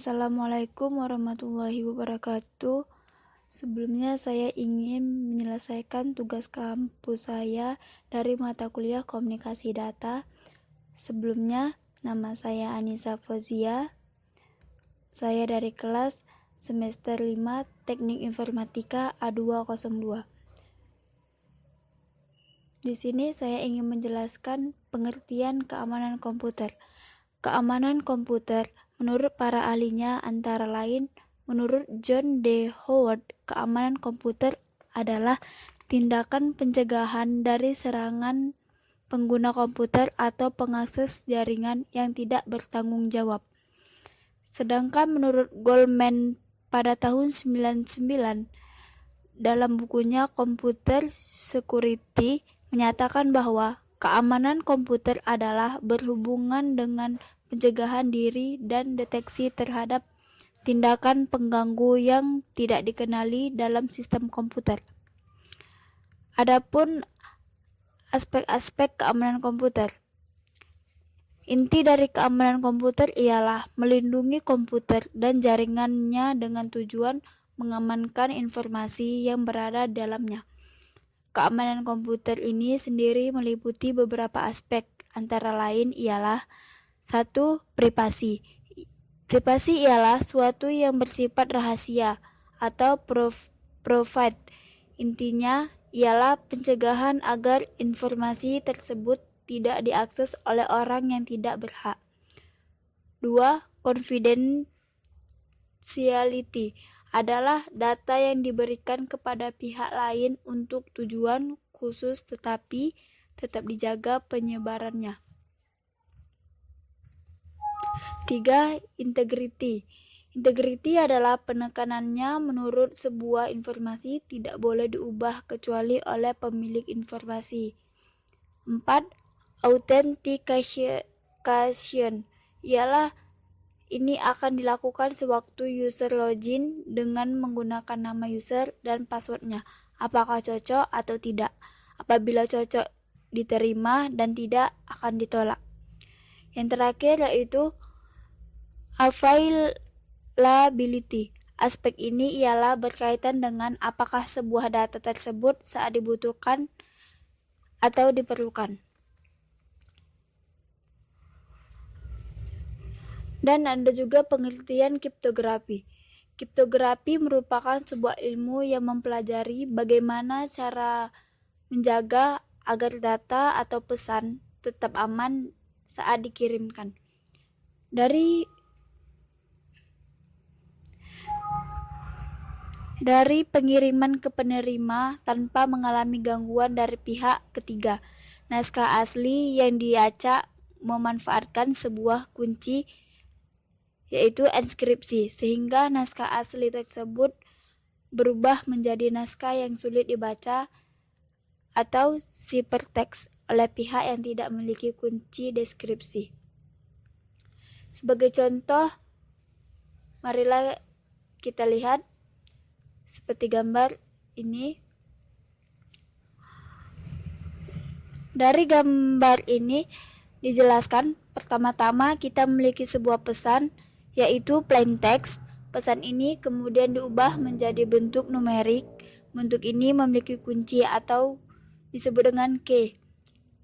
Assalamualaikum warahmatullahi wabarakatuh. Sebelumnya saya ingin menyelesaikan tugas kampus saya dari mata kuliah Komunikasi Data. Sebelumnya, nama saya Anissa Fauzia. Saya dari kelas semester 5 Teknik Informatika A202. Di sini saya ingin menjelaskan pengertian keamanan komputer. Keamanan komputer menurut para ahlinya antara lain, menurut John D. Howard, keamanan komputer adalah tindakan pencegahan dari serangan pengguna komputer atau pengakses jaringan yang tidak bertanggung jawab. Sedangkan menurut Goldman pada tahun 1999, dalam bukunya Computer Security menyatakan bahwa keamanan komputer adalah berhubungan dengan pencegahan diri dan deteksi terhadap tindakan pengganggu yang tidak dikenali dalam sistem komputer. Adapun aspek-aspek keamanan komputer. Inti dari keamanan komputer ialah melindungi komputer dan jaringannya dengan tujuan mengamankan informasi yang berada dalamnya. Keamanan komputer ini sendiri meliputi beberapa aspek, antara lain ialah 1. Privasi. Privasi ialah suatu yang bersifat rahasia atau private. Intinya ialah pencegahan agar informasi tersebut tidak diakses oleh orang yang tidak berhak. 2. Confidentiality adalah data yang diberikan kepada pihak lain untuk tujuan khusus tetapi tetap dijaga penyebarannya. 3. Integrity. Integrity adalah penekanannya menurut sebuah informasi tidak boleh diubah kecuali oleh pemilik informasi. 4. Authentication ialah ini akan dilakukan sewaktu user login dengan menggunakan nama user dan passwordnya, apakah cocok atau tidak. Apabila cocok, diterima, dan tidak, akan ditolak. Yang terakhir yaitu availability. Aspek ini ialah berkaitan dengan apakah sebuah data tersebut saat dibutuhkan atau diperlukan. Dan ada juga pengertian kriptografi. Kriptografi merupakan sebuah ilmu yang mempelajari bagaimana cara menjaga agar data atau pesan tetap aman saat dikirimkan. Dari pengiriman ke penerima tanpa mengalami gangguan dari pihak ketiga. Naskah asli yang diacak memanfaatkan sebuah kunci yaitu enskripsi, sehingga naskah asli tersebut berubah menjadi naskah yang sulit dibaca atau ciphertext oleh pihak yang tidak memiliki kunci deskripsi. Sebagai contoh, marilah kita lihat seperti gambar ini. Dari gambar ini dijelaskan pertama-tama kita memiliki sebuah pesan yaitu plain text. Pesan ini kemudian diubah menjadi bentuk numerik. Bentuk ini memiliki kunci atau disebut dengan key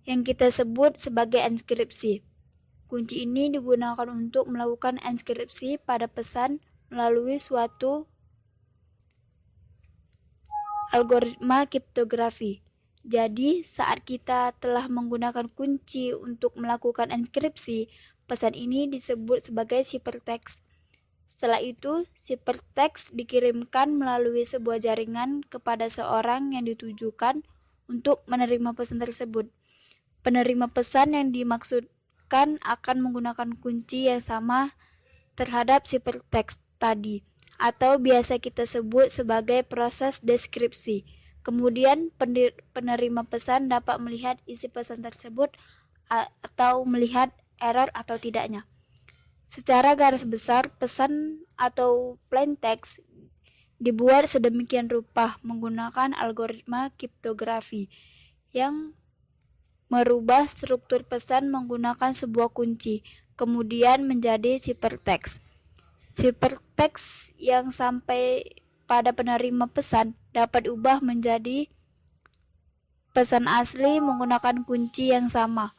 yang kita sebut sebagai enskripsi. Kunci ini digunakan untuk melakukan enskripsi pada pesan melalui suatu algoritma kriptografi. Jadi, saat kita telah menggunakan kunci untuk melakukan enskripsi, pesan ini disebut sebagai ciphertext. Setelah itu, ciphertext dikirimkan melalui sebuah jaringan kepada seorang yang ditujukan untuk menerima pesan tersebut. Penerima pesan yang dimaksudkan akan menggunakan kunci yang sama terhadap ciphertext tadi, atau biasa kita sebut sebagai proses deskripsi. Kemudian penerima pesan dapat melihat isi pesan tersebut atau melihat error atau tidaknya. Secara garis besar, pesan atau plain text dibuat sedemikian rupa menggunakan algoritma kriptografi yang merubah struktur pesan menggunakan sebuah kunci, kemudian menjadi ciphertext. Hypertext yang sampai pada penerima pesan dapat diubah menjadi pesan asli menggunakan kunci yang sama.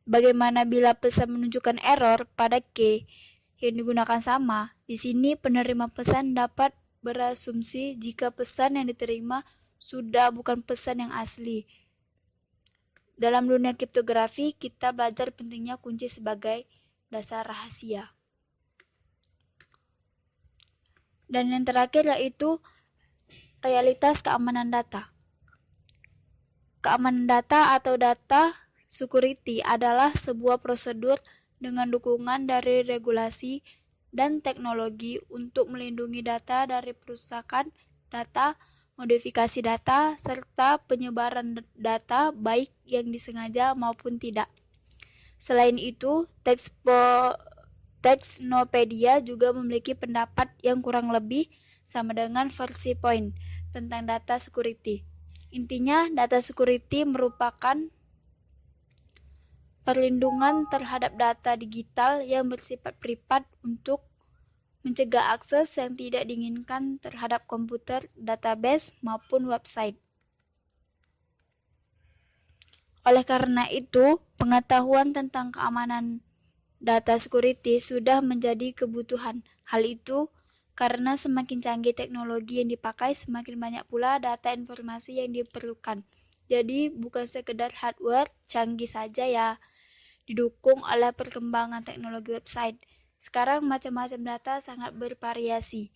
Bagaimana bila pesan menunjukkan error pada key yang digunakan sama? Di sini penerima pesan dapat berasumsi jika pesan yang diterima sudah bukan pesan yang asli. Dalam dunia kriptografi, kita belajar pentingnya kunci sebagai dasar rahasia. Dan yang terakhir yaitu realitas keamanan data. Keamanan data atau data security adalah sebuah prosedur dengan dukungan dari regulasi dan teknologi untuk melindungi data dari perusakan data, modifikasi data, serta penyebaran data baik yang disengaja maupun tidak. Selain itu, Textnopedia juga memiliki pendapat yang kurang lebih sama dengan versi Point tentang data security. Intinya, data security merupakan perlindungan terhadap data digital yang bersifat privat untuk mencegah akses yang tidak diinginkan terhadap komputer, database, maupun website. Oleh karena itu, pengetahuan tentang keamanan data security sudah menjadi kebutuhan. Hal itu karena semakin canggih teknologi yang dipakai, semakin banyak pula data informasi yang diperlukan. Jadi bukan sekedar hardware canggih saja ya, didukung oleh perkembangan teknologi website. Sekarang macam-macam data sangat bervariasi.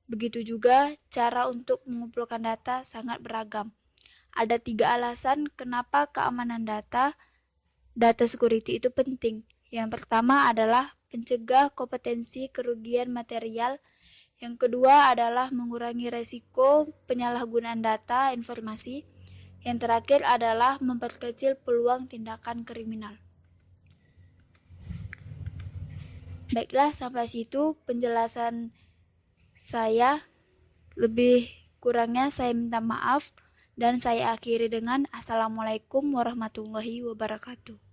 Begitu juga cara untuk mengumpulkan data sangat beragam. Ada 3 alasan kenapa keamanan data security itu penting. Yang pertama adalah pencegah kompetensi kerugian material. Yang kedua adalah mengurangi resiko penyalahgunaan data informasi. Yang terakhir adalah memperkecil peluang tindakan kriminal. Baiklah, sampai situ penjelasan saya. Lebih kurangnya saya minta maaf dan saya akhiri dengan Assalamualaikum warahmatullahi wabarakatuh.